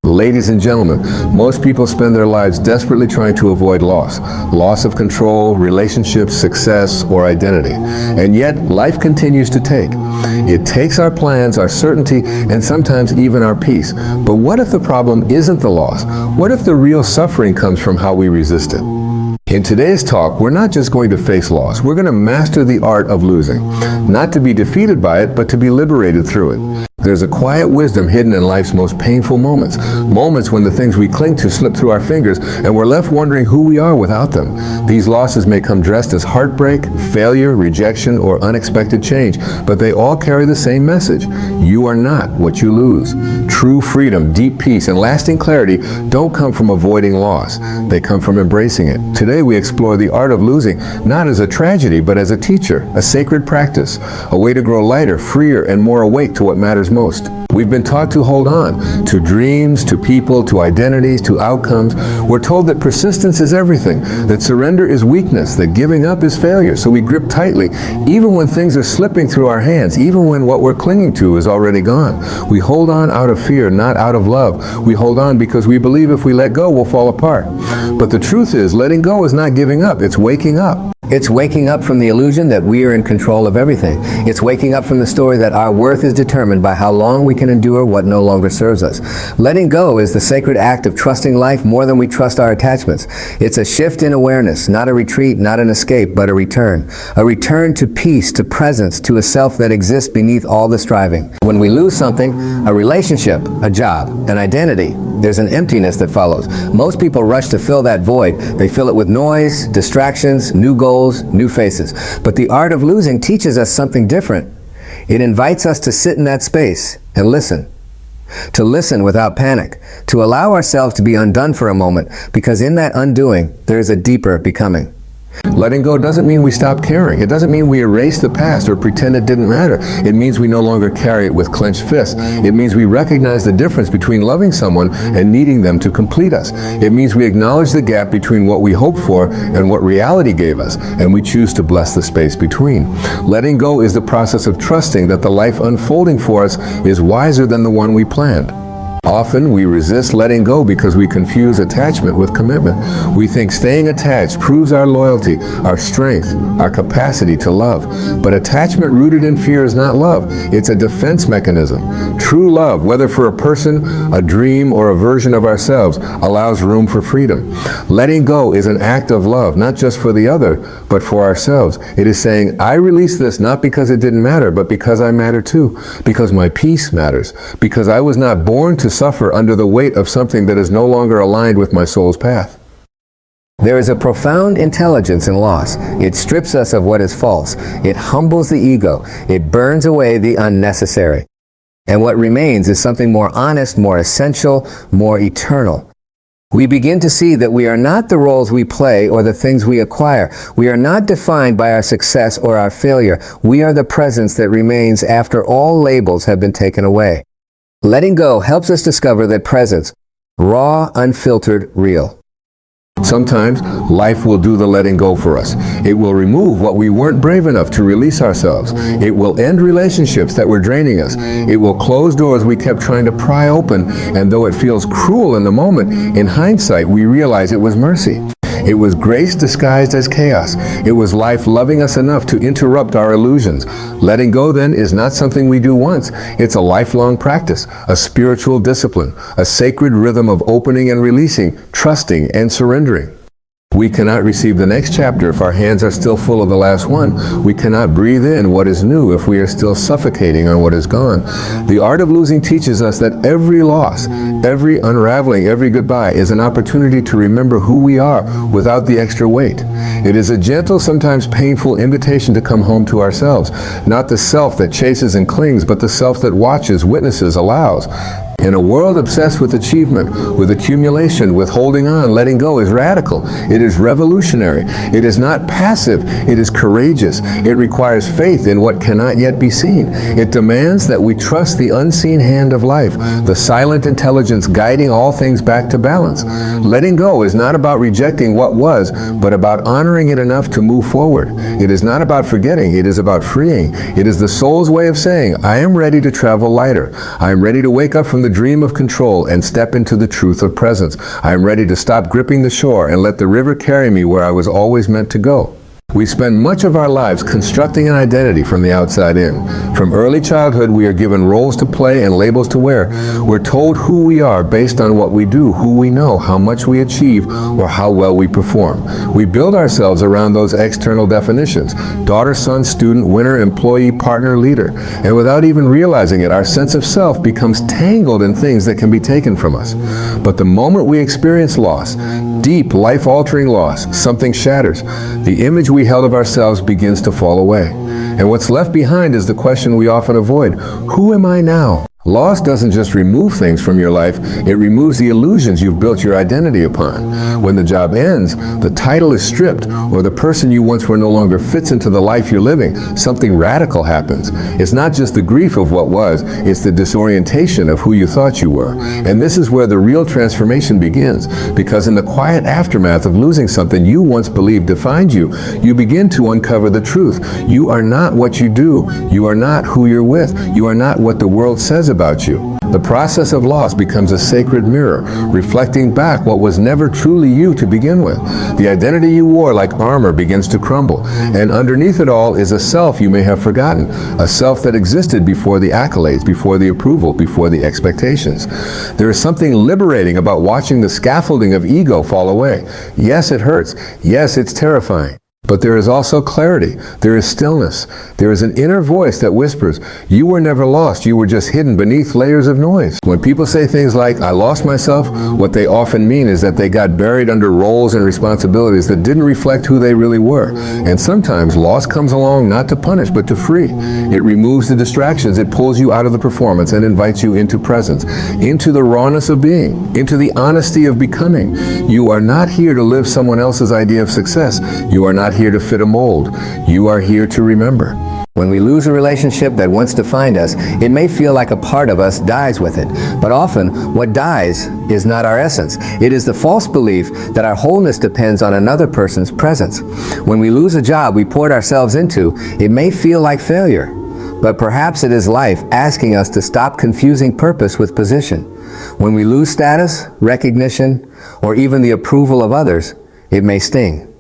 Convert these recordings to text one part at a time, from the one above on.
Ladies and gentlemen, most people spend their lives desperately trying to avoid loss. Loss of control, relationships, success, or identity. And yet, life continues to take. It takes our plans, our certainty, and sometimes even our peace. But what if the problem isn't the loss? What if the real suffering comes from how we resist it? In today's talk, we're not just going to face loss. We're going to master the art of losing. Not to be defeated by it, but to be liberated through it. There's a quiet wisdom hidden in life's most painful moments. Moments when the things we cling to slip through our fingers and we're left wondering who we are without them. These losses may come dressed as heartbreak, failure, rejection, or unexpected change, but they all carry the same message. You are not what you lose. True freedom, deep peace, and lasting clarity don't come from avoiding loss. They come from embracing it. Today we explore the art of losing, not as a tragedy, but as a teacher, a sacred practice, a way to grow lighter, freer, and more awake to what matters most. We've been taught to hold on to dreams, to people, to identities, to outcomes. We're told that persistence is everything, that surrender is weakness, that giving up is failure. So we grip tightly, even when things are slipping through our hands, even when what we're clinging to is already gone. We hold on out of fear, not out of love. We hold on because we believe if we let go, we'll fall apart. But the truth is, letting go is not giving up, it's waking up. It's waking up from the illusion that we are in control of everything. It's waking up from the story that our worth is determined by how long we can endure what no longer serves us. Letting go is the sacred act of trusting life more than we trust our attachments. It's a shift in awareness, not a retreat, not an escape, but a return. A return to peace, to presence, to a self that exists beneath all the striving. When we lose something, a relationship, a job, an identity, there's an emptiness that follows. Most people rush to fill that void. They fill it with noise, distractions, new goals, new faces. But the art of losing teaches us something different. It invites us to sit in that space and listen. To listen without panic. To allow ourselves to be undone for a moment, because in that undoing, there is a deeper becoming. Letting go doesn't mean we stop caring. It doesn't mean we erase the past or pretend it didn't matter. It means we no longer carry it with clenched fists. It means we recognize the difference between loving someone and needing them to complete us. It means we acknowledge the gap between what we hoped for and what reality gave us, and we choose to bless the space between. Letting go is the process of trusting that the life unfolding for us is wiser than the one we planned. Often we resist letting go because we confuse attachment with commitment. We think staying attached proves our loyalty, our strength, our capacity to love. But attachment rooted in fear is not love. It's a defense mechanism. True love, whether for a person, a dream, or a version of ourselves, allows room for freedom. Letting go is an act of love, not just for the other, but for ourselves. It is saying, I release this not because it didn't matter, but because I matter too, because my peace matters, because I was not born to suffer under the weight of something that is no longer aligned with my soul's path. There is a profound intelligence in loss. It strips us of what is false. It humbles the ego. It burns away the unnecessary. And what remains is something more honest, more essential, more eternal. We begin to see that we are not the roles we play or the things we acquire. We are not defined by our success or our failure. We are the presence that remains after all labels have been taken away. Letting go helps us discover that presence, raw, unfiltered, real. Sometimes life will do the letting go for us. It will remove what we weren't brave enough to release ourselves. It will end relationships that were draining us. It will close doors we kept trying to pry open, and though it feels cruel in the moment, in hindsight we realize it was mercy. It was grace disguised as chaos. It was life loving us enough to interrupt our illusions. Letting go, then, is not something we do once. It's a lifelong practice, a spiritual discipline, a sacred rhythm of opening and releasing, trusting and surrendering. We cannot receive the next chapter if our hands are still full of the last one. We cannot breathe in what is new if we are still suffocating on what is gone. The art of losing teaches us that every loss, every unraveling, every goodbye is an opportunity to remember who we are without the extra weight. It is a gentle, sometimes painful invitation to come home to ourselves, not the self that chases and clings, but the self that watches, witnesses, allows. In a world obsessed with achievement, with accumulation, with holding on, letting go is radical. It is revolutionary. It is not passive. It is courageous. It requires faith in what cannot yet be seen. It demands that we trust the unseen hand of life, the silent intelligence guiding all things back to balance. Letting go is not about rejecting what was, but about honoring it enough to move forward. It is not about forgetting. It is about freeing. It is the soul's way of saying, I am ready to travel lighter. I am ready to wake up from the dream of control and step into the truth of presence. I am ready to stop gripping the shore and let the river carry me where I was always meant to go. We spend much of our lives constructing an identity from the outside in. From early childhood, we are given roles to play and labels to wear. We're told who we are based on what we do, who we know, how much we achieve, or how well we perform. We build ourselves around those external definitions: daughter, son, student, winner, employee, partner, leader. And without even realizing it, our sense of self becomes tangled in things that can be taken from us. But the moment we experience loss, deep, life-altering loss, something shatters. The image we held of ourselves begins to fall away. And what's left behind is the question we often avoid: who am I now? Loss doesn't just remove things from your life, it removes the illusions you've built your identity upon. When the job ends, the title is stripped, or the person you once were no longer fits into the life you're living, something radical happens. It's not just the grief of what was, it's the disorientation of who you thought you were. And this is where the real transformation begins, because in the quiet aftermath of losing something you once believed defined you, you begin to uncover the truth. You are not what you do. You are not who you're with. You are not what the world says about you. The process of loss becomes a sacred mirror, reflecting back what was never truly you to begin with. The identity you wore like armor begins to crumble, and underneath it all is a self you may have forgotten, a self that existed before the accolades, before the approval, before the expectations. There is something liberating about watching the scaffolding of ego fall away. Yes, it hurts. Yes, it's terrifying. But there is also clarity. There is stillness. There is an inner voice that whispers, you were never lost. You were just hidden beneath layers of noise. When people say things like, I lost myself, what they often mean is that they got buried under roles and responsibilities that didn't reflect who they really were. And sometimes loss comes along not to punish, but to free. It removes the distractions. It pulls you out of the performance and invites you into presence, into the rawness of being, into the honesty of becoming. You are not here to live someone else's idea of success. You are not here to fit a mold. You are here to remember. When we lose a relationship that once defined us, it may feel like a part of us dies with it. But often, what dies is not our essence. It is the false belief that our wholeness depends on another person's presence. When we lose a job we poured ourselves into, it may feel like failure. But perhaps it is life asking us to stop confusing purpose with position. When we lose status, recognition, or even the approval of others, it may sting.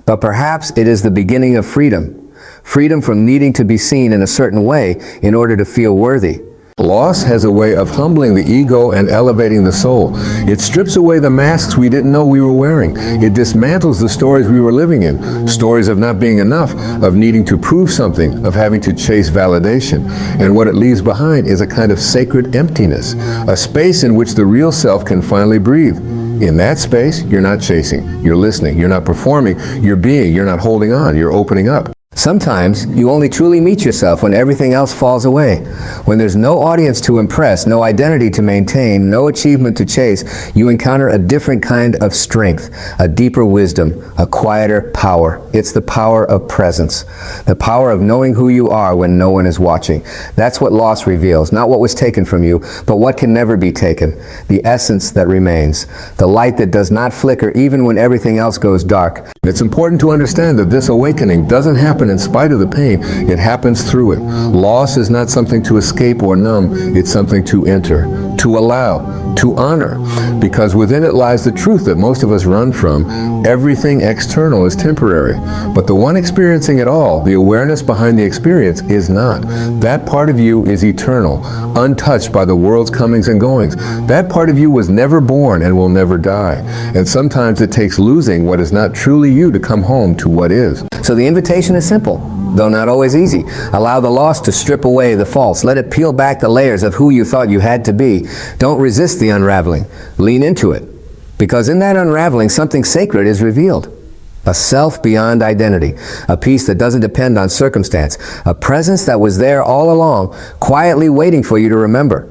But perhaps it is the beginning of freedom. Freedom from needing to be seen in a certain way in order to feel worthy. Loss has a way of humbling the ego and elevating the soul. It strips away the masks we didn't know we were wearing. It dismantles the stories we were living in. Stories of not being enough, of needing to prove something, of having to chase validation. And what it leaves behind is a kind of sacred emptiness, a space in which the real self can finally breathe. In that space, you're not chasing, you're listening, you're not performing, you're being, you're not holding on, you're opening up. Sometimes you only truly meet yourself when everything else falls away. When there's no audience to impress, no identity to maintain, no achievement to chase, you encounter a different kind of strength, a deeper wisdom, a quieter power. It's the power of presence, the power of knowing who you are when no one is watching. That's what loss reveals, not what was taken from you, but what can never be taken, the essence that remains, the light that does not flicker even when everything else goes dark. It's important to understand that this awakening doesn't happen in spite of the pain. It happens through it. Loss is not something to escape or numb. It's something to enter, to allow, to honor, because within it lies the truth that most of us run from. Everything external is temporary, but the one experiencing it all, the awareness behind the experience, is not. That part of you is eternal, untouched by the world's comings and goings. That part of you was never born and will never die. And sometimes it takes losing what is not truly you to come home to what is. So the invitation is simple, though not always easy. Allow the loss to strip away the false. Let it peel back the layers of who you thought you had to be. Don't resist the unraveling. Lean into it. Because in that unraveling, something sacred is revealed. A self beyond identity. A peace that doesn't depend on circumstance. A presence that was there all along, quietly waiting for you to remember.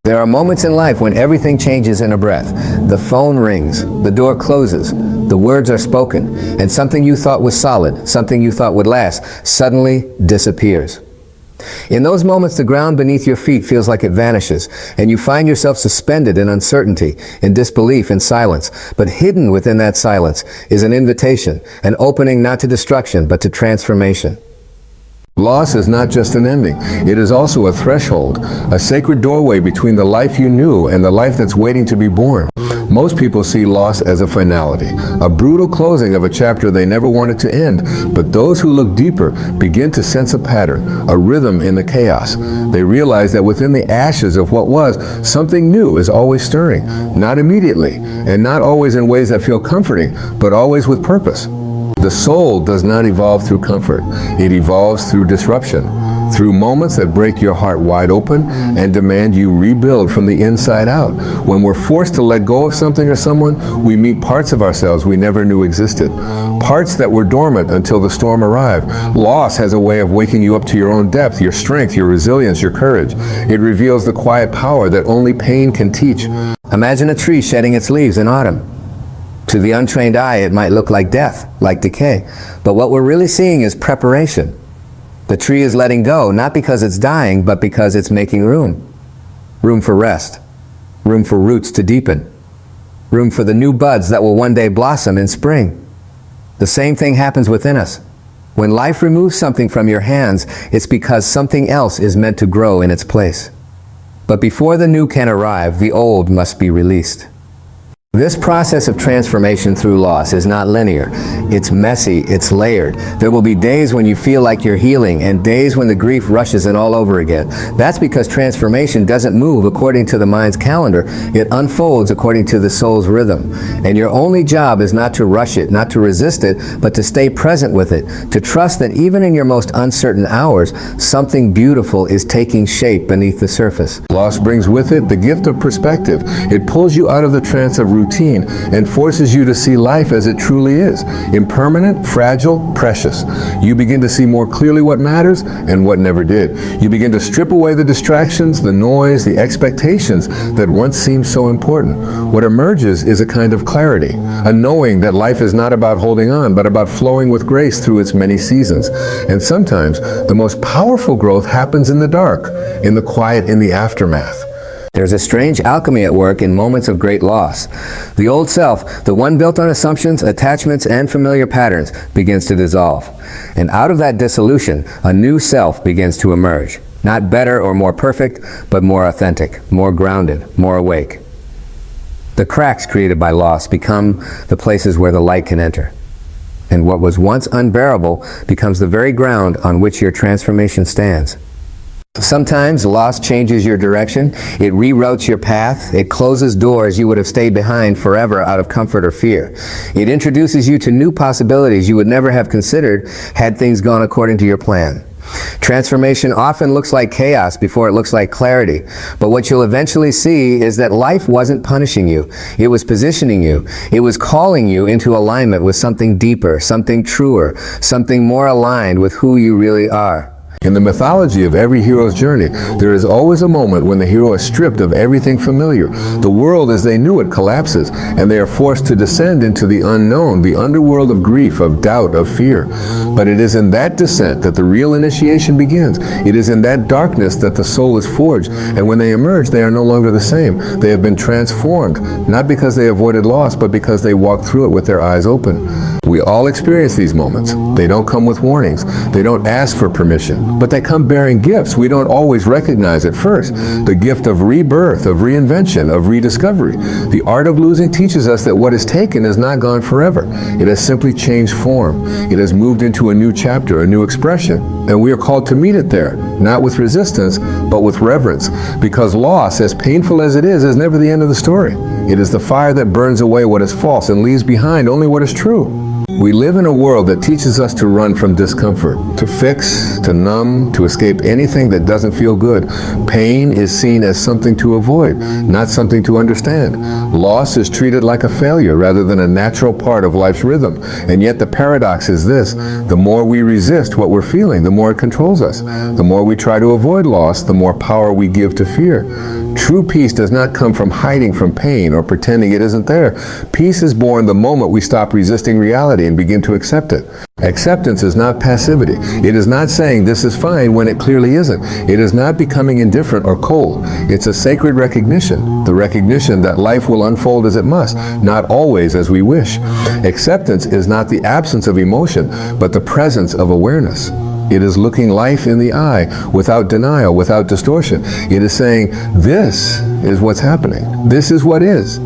There are moments in life when everything changes in a breath. The phone rings, the door closes, the words are spoken, and something you thought was solid, something you thought would last, suddenly disappears. In those moments, the ground beneath your feet feels like it vanishes, and you find yourself suspended in uncertainty, in disbelief, in silence. But hidden within that silence is an invitation, an opening not to destruction, but to transformation. Loss is not just an ending. It is also a threshold, a sacred doorway between the life you knew and the life that's waiting to be born. Most people see loss as a finality, a brutal closing of a chapter they never wanted to end. But those who look deeper begin to sense a pattern, a rhythm in the chaos. They realize that within the ashes of what was, something new is always stirring, not immediately, and not always in ways that feel comforting, but always with purpose. The soul does not evolve through comfort. It evolves through disruption, through moments that break your heart wide open and demand you rebuild from the inside out. When we're forced to let go of something or someone, we meet parts of ourselves we never knew existed, parts that were dormant until the storm arrived. Loss has a way of waking you up to your own depth, your strength, your resilience, your courage. It reveals the quiet power that only pain can teach. Imagine a tree shedding its leaves in autumn. To the untrained eye, it might look like death, like decay. But what we're really seeing is preparation. The tree is letting go, not because it's dying, but because it's making room. Room for rest. Room for roots to deepen. Room for the new buds that will one day blossom in spring. The same thing happens within us. When life removes something from your hands, it's because something else is meant to grow in its place. But before the new can arrive, the old must be released. This process of transformation through loss is not linear. It's messy, it's layered. There will be days when you feel like you're healing and days when the grief rushes in all over again. That's because transformation doesn't move according to the mind's calendar. It unfolds according to the soul's rhythm. And your only job is not to rush it, not to resist it, but to stay present with it, to trust that even in your most uncertain hours, something beautiful is taking shape beneath the surface. Loss brings with it the gift of perspective. It pulls you out of the trance of routine and forces you to see life as it truly is, impermanent, fragile, precious. You begin to see more clearly what matters and what never did. You begin to strip away the distractions, the noise, the expectations that once seemed so important. What emerges is a kind of clarity, a knowing that life is not about holding on, but about flowing with grace through its many seasons. And sometimes the most powerful growth happens in the dark, in the quiet, in the aftermath. There's a strange alchemy at work in moments of great loss. The old self, the one built on assumptions, attachments, and familiar patterns, begins to dissolve. And out of that dissolution, a new self begins to emerge. Not better or more perfect, but more authentic, more grounded, more awake. The cracks created by loss become the places where the light can enter. And what was once unbearable becomes the very ground on which your transformation stands. Sometimes loss changes your direction. It reroutes your path. It closes doors you would have stayed behind forever out of comfort or fear. It introduces you to new possibilities you would never have considered had things gone according to your plan. Transformation often looks like chaos before it looks like clarity. But what you'll eventually see is that life wasn't punishing you. It was positioning you. It was calling you into alignment with something deeper, something truer, something more aligned with who you really are. In the mythology of every hero's journey, there is always a moment when the hero is stripped of everything familiar. The world as they knew it collapses, and they are forced to descend into the unknown, the underworld of grief, of doubt, of fear. But it is in that descent that the real initiation begins. It is in that darkness that the soul is forged, and when they emerge, they are no longer the same. They have been transformed, not because they avoided loss, but because they walked through it with their eyes open. We all experience these moments. They don't come with warnings. They don't ask for permission, but they come bearing gifts we don't always recognize at first. The gift of rebirth, of reinvention, of rediscovery. The art of losing teaches us that what is taken is not gone forever. It has simply changed form. It has moved into a new chapter, a new expression, and we are called to meet it there, not with resistance, but with reverence, because loss, as painful as it is never the end of the story. It is the fire that burns away what is false and leaves behind only what is true. We live in a world that teaches us to run from discomfort, to fix, to numb, to escape anything that doesn't feel good. Pain is seen as something to avoid, not something to understand. Loss is treated like a failure rather than a natural part of life's rhythm. And yet the paradox is this: the more we resist what we're feeling, the more it controls us. The more we try to avoid loss, the more power we give to fear. True peace does not come from hiding from pain or pretending it isn't there. Peace is born the moment we stop resisting reality and begin to accept it. Acceptance is not passivity. It is not saying this is fine when it clearly isn't. It is not becoming indifferent or cold. It's a sacred recognition, the recognition that life will unfold as it must, not always as we wish. Acceptance is not the absence of emotion, but the presence of awareness. It is looking life in the eye without denial, without distortion. It is saying, this is what's happening. This is what is.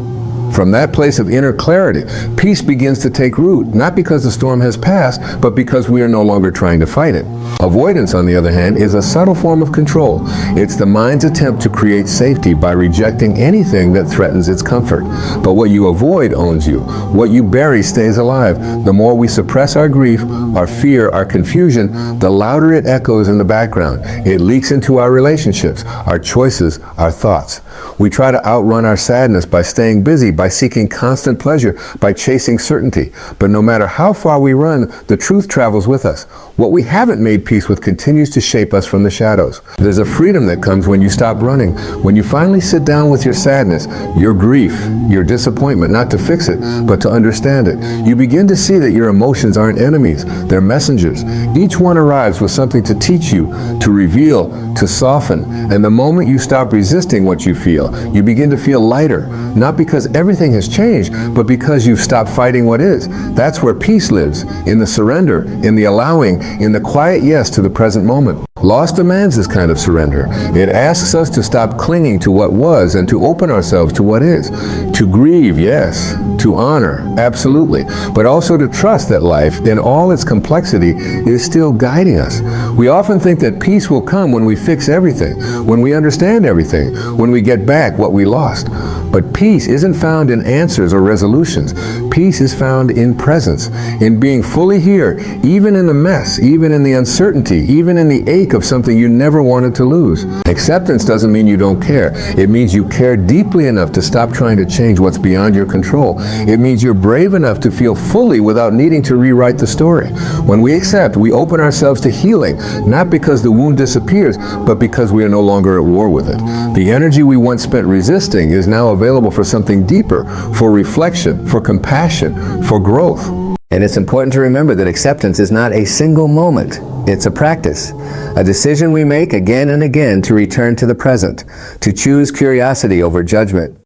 From that place of inner clarity, peace begins to take root, not because the storm has passed, but because we are no longer trying to fight it. Avoidance, on the other hand, is a subtle form of control. It's the mind's attempt to create safety by rejecting anything that threatens its comfort. But what you avoid owns you. What you bury stays alive. The more we suppress our grief, our fear, our confusion, the louder it echoes in the background. It leaks into our relationships, our choices, our thoughts. We try to outrun our sadness by staying busy, by seeking constant pleasure, by chasing certainty. But no matter how far we run, the truth travels with us. What we haven't made peace with continues to shape us from the shadows. There's a freedom that comes when you stop running. When you finally sit down with your sadness, your grief, your disappointment, not to fix it, but to understand it. You begin to see that your emotions aren't enemies, they're messengers. Each one arrives with something to teach you, to reveal, to soften. And the moment you stop resisting what you feel, you begin to feel lighter, not because everything has changed, but because you've stopped fighting what is. That's where peace lives, in the surrender, in the allowing, in the quiet yes to the present moment. Loss demands this kind of surrender. It asks us to stop clinging to what was and to open ourselves to what is. To grieve, yes. To honor, absolutely. But also to trust that life, in all its complexity, is still guiding us. We often think that peace will come when we fix everything, when we understand everything, when we get back what we lost. But peace isn't found in answers or resolutions. Peace is found in presence, in being fully here, even in the mess, even in the uncertainty, even in the ache of something you never wanted to lose. Acceptance doesn't mean you don't care. It means you care deeply enough to stop trying to change what's beyond your control. It means you're brave enough to feel fully without needing to rewrite the story. When we accept, we open ourselves to healing, not because the wound disappears, but because we are no longer at war with it. The energy we once spent resisting is now available for something deeper, for reflection, for compassion, for growth. And it's important to remember that acceptance is not a single moment. It's a practice, a decision we make again and again to return to the present, to choose curiosity over judgment,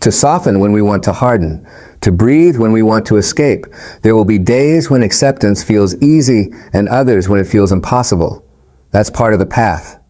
to soften when we want to harden, to breathe when we want to escape. There will be days when acceptance feels easy and others when it feels impossible. That's part of the path.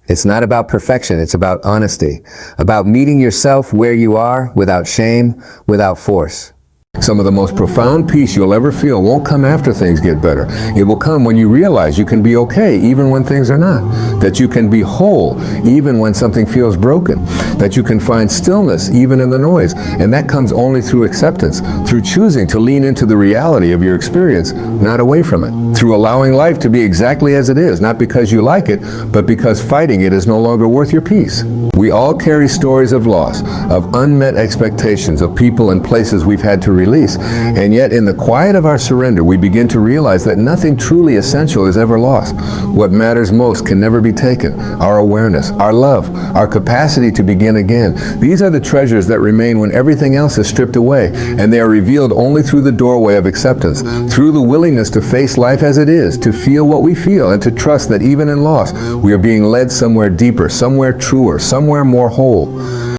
It's not about perfection, it's about honesty, about meeting yourself where you are without shame, without force. Some of the most profound peace you'll ever feel won't come after things get better. It will come when you realize you can be okay even when things are not. That you can be whole even when something feels broken. That you can find stillness even in the noise. And that comes only through acceptance, through choosing to lean into the reality of your experience, not away from it. Through allowing life to be exactly as it is, not because you like it, but because fighting it is no longer worth your peace. We all carry stories of loss, of unmet expectations, of people and places we've had to release. And yet in the quiet of our surrender, we begin to realize that nothing truly essential is ever lost. What matters most can never be taken. Our awareness, our love, our capacity to begin again. These are the treasures that remain when everything else is stripped away, and they are revealed only through the doorway of acceptance, through the willingness to face life as it is, to feel what we feel, and to trust that even in loss, we are being led somewhere deeper, somewhere truer, somewhere more whole.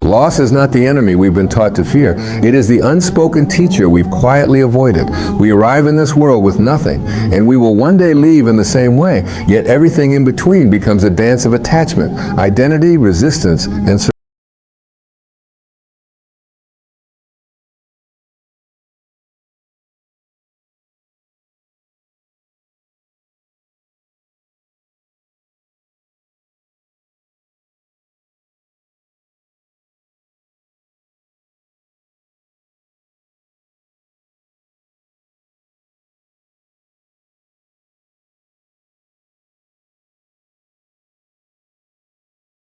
Loss is not the enemy we've been taught to fear. It is the unspoken teacher we've quietly avoided. We arrive in this world with nothing, and we will one day leave in the same way, yet everything in between becomes a dance of attachment, identity, resistance, and